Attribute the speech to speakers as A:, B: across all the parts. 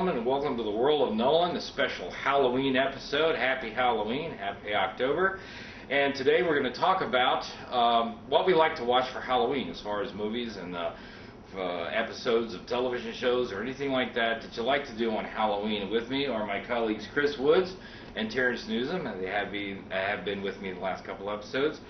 A: gentlemen, and welcome to the World of Nolan, a special Halloween episode. Happy Halloween, happy October. And today we're going to talk about what we like to watch for Halloween as far as movies and episodes of television shows or anything like that you like to do on Halloween. And with me are my colleagues Chris Woods and Terence Nuzum, and they have been with me the last couple episodes.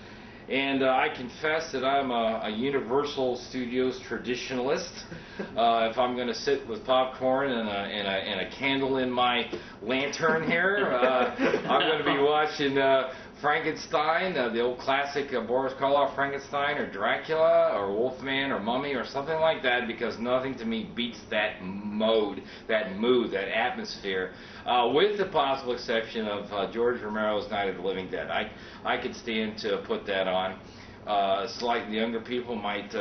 A: And I confess that I'm a Universal Studios traditionalist. If I'm going to sit with popcorn and a candle in my lantern here, I'm going to be watching Frankenstein, the old classic Boris Karloff Frankenstein, or Dracula, or Wolfman, or Mummy, or something like that, because nothing to me beats that mood, that atmosphere, with the possible exception of George Romero's Night of the Living Dead. I could stand to put that on. Slightly younger people might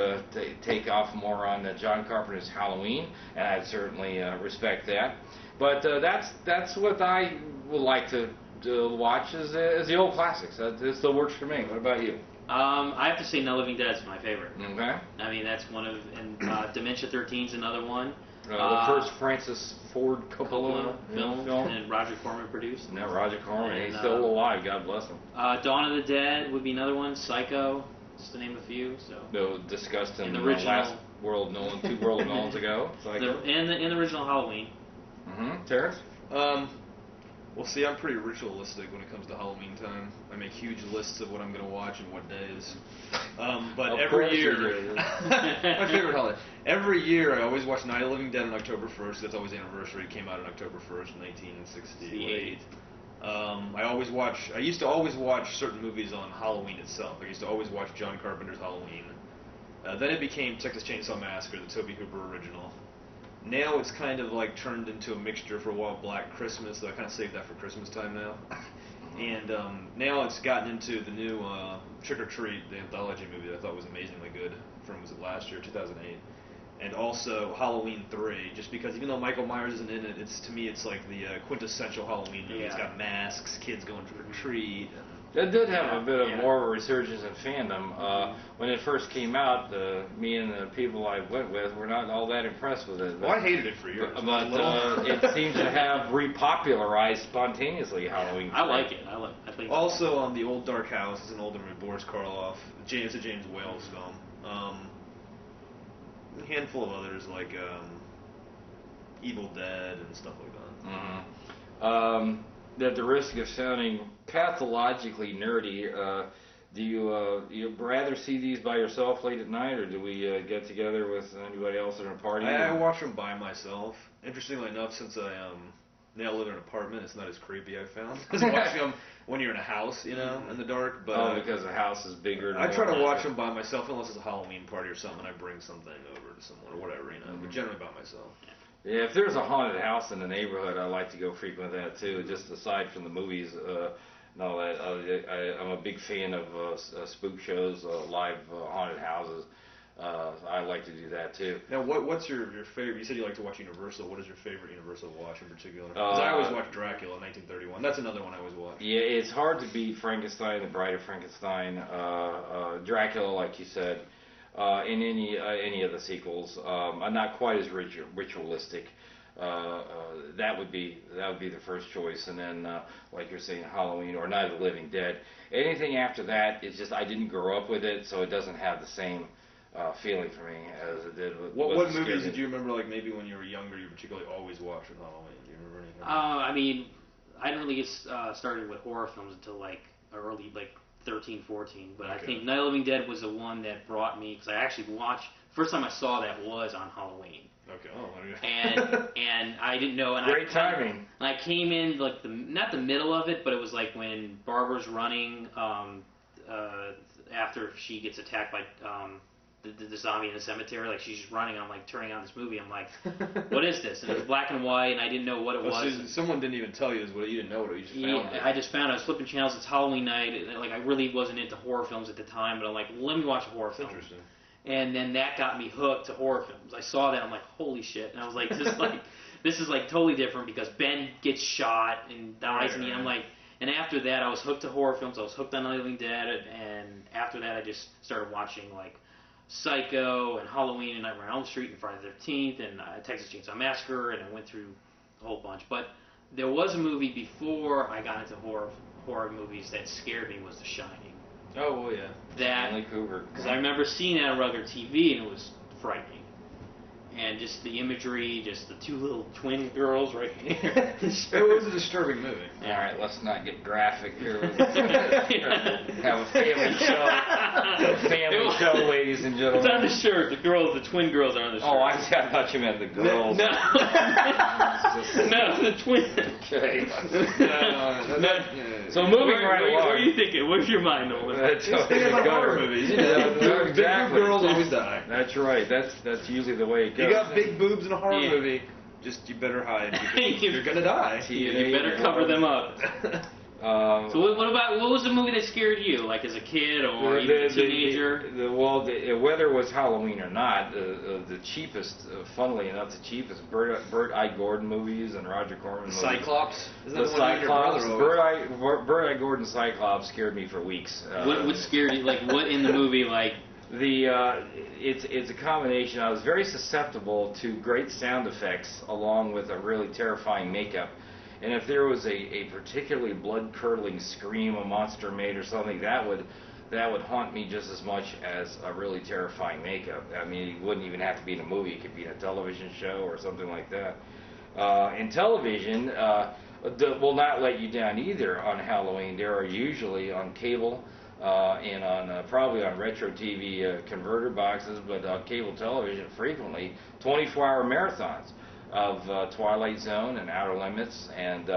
A: take off more on John Carpenter's Halloween, and I'd certainly respect that. But that's what I would like to watch is the old classics. It still works for me. What about you?
B: I have to say, No Living Dead is my favorite.
A: Okay.
B: I mean, that's one of, and Dementia 13 is another one.
A: The first Francis Ford Coppola film.
B: And Roger Corman produced.
A: No, Roger Corman. He's still alive. God bless him.
B: Dawn of the Dead would be another one. Psycho, just to name a few. So.
A: Discussed in
B: the
A: the
B: original
A: last World of Nolan, two World of Nolans ago. Psycho.
B: In the original Halloween.
A: Mm-hmm. Terence?
C: Well, see, I'm pretty ritualistic when it comes to Halloween time. I make huge lists of what I'm going to watch and what days. But every year, my favorite holiday. Every year, I always watch Night of the Living Dead on October 1st. That's always the anniversary. It came out on October 1st, 1968. I used to always watch certain movies on Halloween itself. I used to always watch John Carpenter's Halloween. Then it became Texas Chainsaw Massacre, the Tobe Hooper original. Now it's kind of like turned into a mixture for a while, Black Christmas, so I kind of saved that for Christmas time now. And now it's gotten into the new Trick or Treat, the anthology movie that I thought was amazingly good from, was it last year, 2008? And also Halloween 3, just because even though Michael Myers isn't in it, to me it's like the quintessential Halloween movie. Yeah. It's got masks, kids going trick or treat.
A: That did have a bit of more of a resurgence in fandom. When it first came out, me and the people I went with were not all that impressed with it.
C: Well, I hated it for years.
A: But it seems to have repopularized spontaneously Halloween.
B: I like it. I think
C: also, The Old Dark House is an older movie, Boris Karloff. It's a James Whale film. A handful of others like Evil Dead and stuff like that.
A: Mm-hmm. At the risk of sounding pathologically nerdy, do you rather see these by yourself late at night, or do we get together with anybody else in a party?
C: I watch them by myself. Interestingly enough, since I now live in an apartment, it's not as creepy, I've found, as watching them when you're in a house, in the dark. But
A: because the house is bigger.
C: I try to watch them by myself, unless it's a Halloween party or something. I bring something over to someone or whatever, but generally by myself.
A: Yeah, if there's a haunted house in the neighborhood, I like to go frequent that too. Just aside from the movies and all that, I'm a big fan of spook shows, live haunted houses. I like to do that too.
C: Now, what's your favorite? You said you like to watch Universal. What is your favorite Universal watch in particular? Because I always watch Dracula, 1931. That's another one I always watch.
A: Yeah, it's hard to beat Frankenstein, The Bride of Frankenstein, Dracula, like you said. In any of the sequels, I'm not quite as ritualistic. That would be the first choice, and then like you're saying, Halloween or Night of the Living Dead. Anything after that, it's just I didn't grow up with it, so it doesn't have the same feeling for me as it did with.
C: What movies did you remember? Like maybe when you were younger, you particularly always watched on Halloween. Do you remember anything?
B: I mean, I didn't really get started with horror films until early 13, 14, but okay. I think Night of the Living Dead was the one that brought me, because I actually watched, first time I saw that was on Halloween.
C: Okay. Oh,
B: and I didn't know. And
A: Great timing.
B: I came in not the middle of it, but it was like when Barbara's running after she gets attacked by the zombie in the cemetery. Like she's just running. I'm like turning on this movie. I'm like, what is this? And it was black and white, and I didn't know what it was.
C: So someone didn't even tell you this. You didn't know what it was. You just found it.
B: I just found it. I was flipping channels. It's Halloween night. Like I really wasn't into horror films at the time, but I'm like, let me watch a horror film.
C: Interesting.
B: And then that got me hooked to horror films. I saw that. I'm like, holy shit. And I was like, this is totally different because Ben gets shot and dies. Right, and I'm like, and after that, I was hooked to horror films. I was hooked on Night of the Living Dead. And after that, I just started watching Psycho and Halloween and Nightmare on Elm Street and Friday the 13th and Texas Chainsaw Massacre. And I went through a whole bunch. But there was a movie before I got into horror movies that scared me, was The Shining.
C: Oh, well, yeah.
A: Stanley Kubrick.
B: Because I remember seeing that on regular TV and it was frightening. And just the imagery, just the two little twin girls right here.
C: It was a disturbing movie.
A: All right, let's not get graphic here. Have a family show. Family show, ladies and gentlemen.
B: It's on the shirt. The twin girls are on the shirt.
A: Oh, I thought you meant the girls.
B: No, no, the twin.
A: Okay.
C: No.
A: So moving right along.
B: What are you thinking? What's your mind, Nolan?
C: Just think about horror movies. You know,
A: Exactly.
C: big girls always die.
A: That's right. That's usually the way it goes.
C: You got big boobs in a horror movie, just you better hide because you're gonna die.
B: You better cover them up. So what was the movie that scared you, like as a kid or even a teenager?
A: Whether it was Halloween or not, the cheapest, funnily enough, the cheapest Burt I. Gordon movies and Roger Corman movies.
C: Cyclops?
A: Isn't that the Cyclops. Burt I. Gordon Cyclops scared me for weeks.
B: What scared you? Like what in the movie? Like
A: it's a combination. I was very susceptible to great sound effects along with a really terrifying makeup. And if there was a particularly blood-curdling scream a monster made or something, that would haunt me just as much as a really terrifying makeup. I mean, it wouldn't even have to be in a movie. It could be in a television show or something like that. And television will not let you down either on Halloween. There are usually on cable and on probably on retro TV converter boxes, but on cable television frequently 24-hour marathons of Twilight Zone and Outer Limits and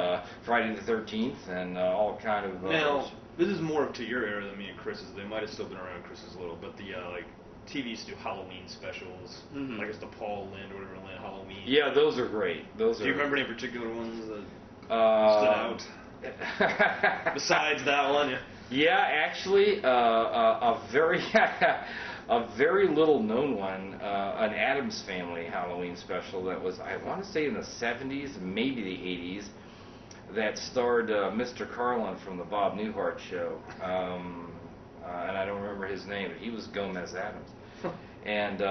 A: Friday the 13th and all kind of.
C: Now, this is more to your era than me and Chris's. They might have still been around Chris's a little, but the like TV used to do Halloween specials, like it's the Paul Lynde or whatever Lynde Halloween.
A: Yeah, those are great. Do
C: you remember any particular ones that stood out? Besides that one, yeah.
A: Yeah, actually, a very little known one, an Addams Family Halloween special that was, I want to say in the 70s, maybe the 80s, that starred Mr. Carlin from the Bob Newhart Show, and I don't remember his name, but he was Gomez Addams. And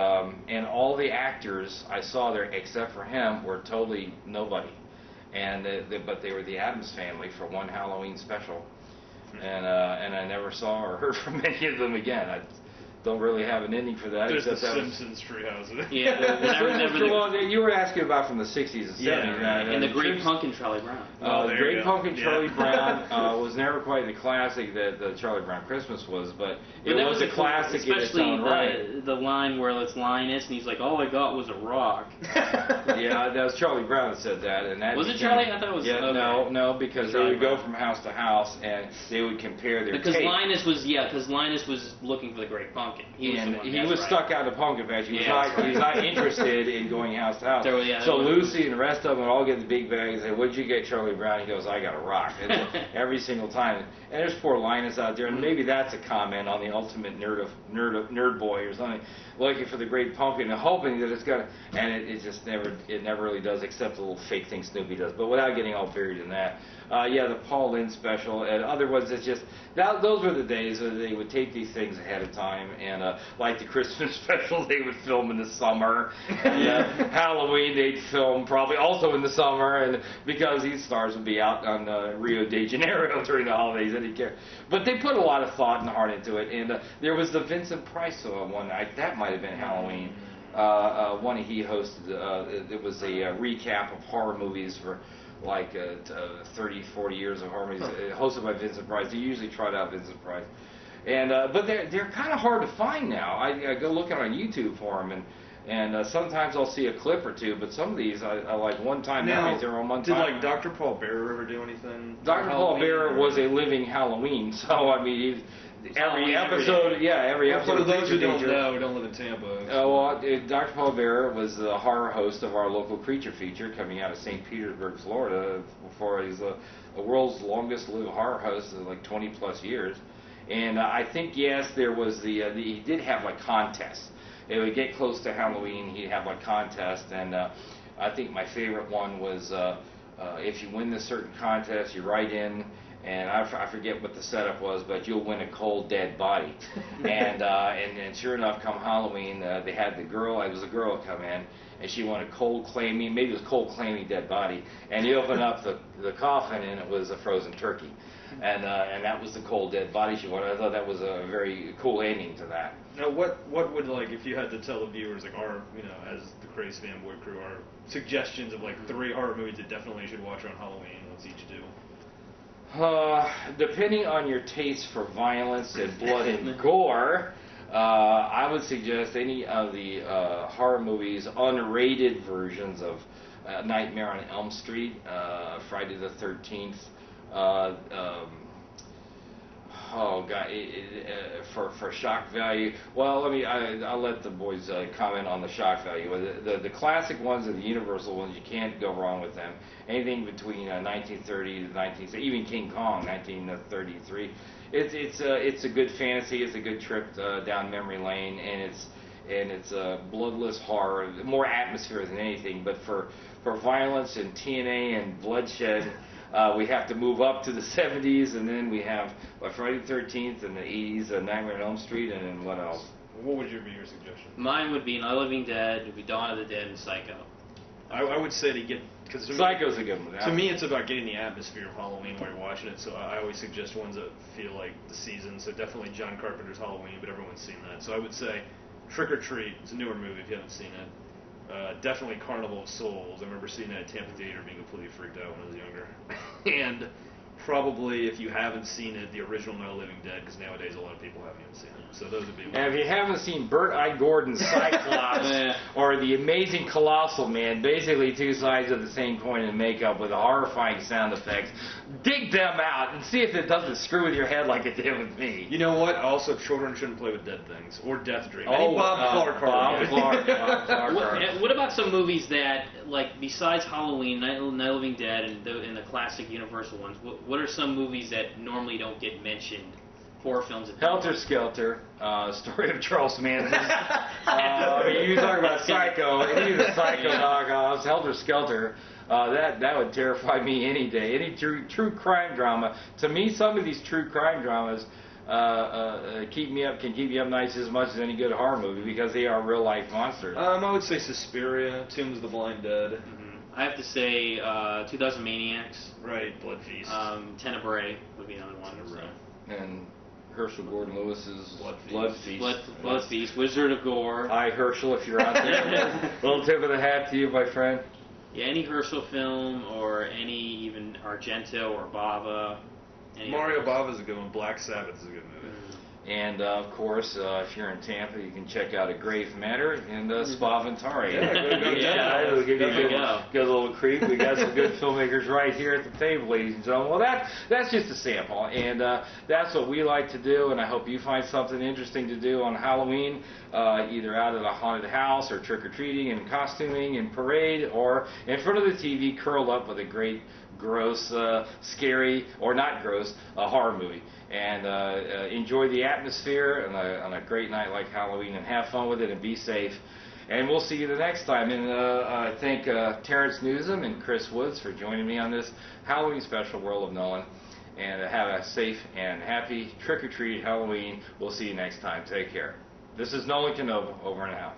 A: all the actors I saw there, except for him, were totally nobody. But they were the Addams Family for one Halloween special. And I never saw or heard from any of them again. I don't really have an ending for that.
C: There's the Simpsons treehouse.
B: Yeah,
A: you were asking about from the 60s and 70s.
B: Yeah, and the Great Pumpkin Charlie Brown.
A: The Great Pumpkin Charlie Brown was never quite the classic that the Charlie Brown Christmas was, but it was a classic in its own right.
B: Especially the line where it's Linus, and he's like, all I got was a rock.
A: Yeah, that was Charlie Brown that said that. And that
B: was it Charlie? I thought it was...
A: Yeah,
B: okay.
A: No, because they would go from house to house, and they would compare their
B: because
A: tape.
B: Linus was looking for the Great Pumpkin. He
A: was stuck out of the pumpkin patch. He was not interested in going house to house. So Lucy and the rest of them would all get the big bag and say, "What'd you get, Charlie Brown?" He goes, "I got a rock." Every single time. And there's poor Linus out there, and maybe that's a comment on the ultimate nerd boy or something, looking for the Great Pumpkin and hoping that it's gonna. And it never really does, except the little fake thing Snoopy does. But without getting all buried in that. The Paul Lynde special, and other ones. It's just those were the days that they would tape these things ahead of time, and like the Christmas special, they would film in the summer. And, Halloween, they'd film probably also in the summer, and because these stars would be out on Rio de Janeiro during the holidays, they didn't care. But they put a lot of thought and heart into it, and there was the Vincent Price one. That might have been Halloween. One he hosted. It was a recap of horror movies for like 30, 40 years of horror movies, hosted by Vincent Price. They usually trot out Vincent Price. And but they're kind of hard to find now. I go looking on YouTube for them, and sometimes I'll see a clip or two, but some of these I like one time.
C: Now,
A: they're on one
C: did
A: time.
C: like Dr. Paul Bearer ever do anything?
A: Dr. Paul Bearer was a living Halloween, so I mean, every episode.
C: For those who don't know, we don't live in Tampa.
A: Dr. Paul Bearer was the horror host of our local creature feature coming out of St. Petersburg, Florida. Before he's the world's longest lived horror host of like 20 plus years. And I think, yes, there was he did have like contests. It would get close to Halloween, he'd have like contests, and I think my favorite one was if you win this certain contest, you write in and I forget what the setup was, but you'll win a cold dead body. And sure enough, come Halloween, they had the girl. It was a girl come in, and she won a cold claiming, maybe it was cold claiming dead body. And you open up the coffin, and it was a frozen turkey, and that was the cold dead body she won. I thought that was a very cool ending to that.
C: Now, what would, like, if you had to tell the viewers, like, our, as the Crazy Fanboy crew, our suggestions of, like, 3 horror movies that definitely you should watch on Halloween? What's each do?
A: Depending on your taste for violence and blood and gore, I would suggest any of the horror movies, unrated versions of Nightmare on Elm Street, Friday the 13th. Oh God! For shock value, well, I'll let the boys comment on the shock value. The classic ones and the Universal ones, you can't go wrong with them. Anything between 1930 to 19, even King Kong, 1933. It's a good fantasy. It's a good trip down memory lane, and it's a bloodless horror, more atmosphere than anything. But for violence and TNA and bloodshed. We have to move up to the 70s, and then we have Friday the 13th and the 80s, Nightmare on Elm Street, and then what else?
C: What would be your suggestion?
B: Mine would be Night of the Living Dead, it would be Dawn of the Dead, and Psycho.
C: I would say to get... Cause
A: Psycho's a good one.
C: To me, it's about getting the atmosphere of Halloween while you're watching it, so I always suggest ones that feel like the season, so definitely John Carpenter's Halloween, but everyone's seen that. So I would say Trick or Treat, it's a newer movie if you haven't seen it. Definitely Carnival of Souls. I remember seeing that at Tampa Theater, being completely freaked out when I was younger. And probably, if you haven't seen it, the original Night of the Living Dead, because nowadays a lot of people haven't even seen it. So those would be.
A: And if you haven't seen Burt I. Gordon's Cyclops or The Amazing Colossal Man, basically two sides of the same coin in makeup with horrifying sound effects, dig them out and see if it doesn't screw with your head like it did with me.
C: You know what? Also, children shouldn't play with dead things or Death Dream. Any Bob Clark.
A: Bob Clark.
B: What about some movies that, like, besides Halloween, Night of the Living Dead, and the classic Universal ones? What are some movies that normally don't get mentioned? Horror films.
A: Helter Skelter, story of Charles Manson. You talk about Psycho, any of the Psycho knockoffs, Helter Skelter. That would terrify me any day. Any true crime drama. To me, some of these true crime dramas can keep me up nights as much as any good horror movie because they are real life monsters.
C: I would say Suspiria, Tombs of the Blind Dead.
B: Mm-hmm. I have to say 2000 Maniacs.
C: Right, Blood Feast.
B: Tenebrae would be another one.
A: And Herschel Gordon Lewis's Blood Feast.
B: Blood Feast. Wizard of Gore.
A: Hi, Herschel, if you're out there. Little tip of the hat to you, my friend.
B: Yeah, any Herschel film or any even Argento or Bava.
C: Mario Bava's a good one. Black Sabbath is a good movie.
A: And, of course, if you're in Tampa, you can check out A Grave Matter and Spa Ventari. We'll give you a good little creep. We got some good filmmakers right here at the table, ladies and gentlemen. Well, that's just a sample, and that's what we like to do, and I hope you find something interesting to do on Halloween, either out at a haunted house or trick-or-treating and costuming and parade, or in front of the TV curled up with a great, gross, scary, or not gross, horror movie. And enjoy the atmosphere on a great night like Halloween, and have fun with it and be safe. And we'll see you the next time. And I thank Terence Nuzum and Chris Woods for joining me on this Halloween special, World of Nolan. And have a safe and happy trick-or-treat Halloween. We'll see you next time. Take care. This is Nolan Canova, over and out.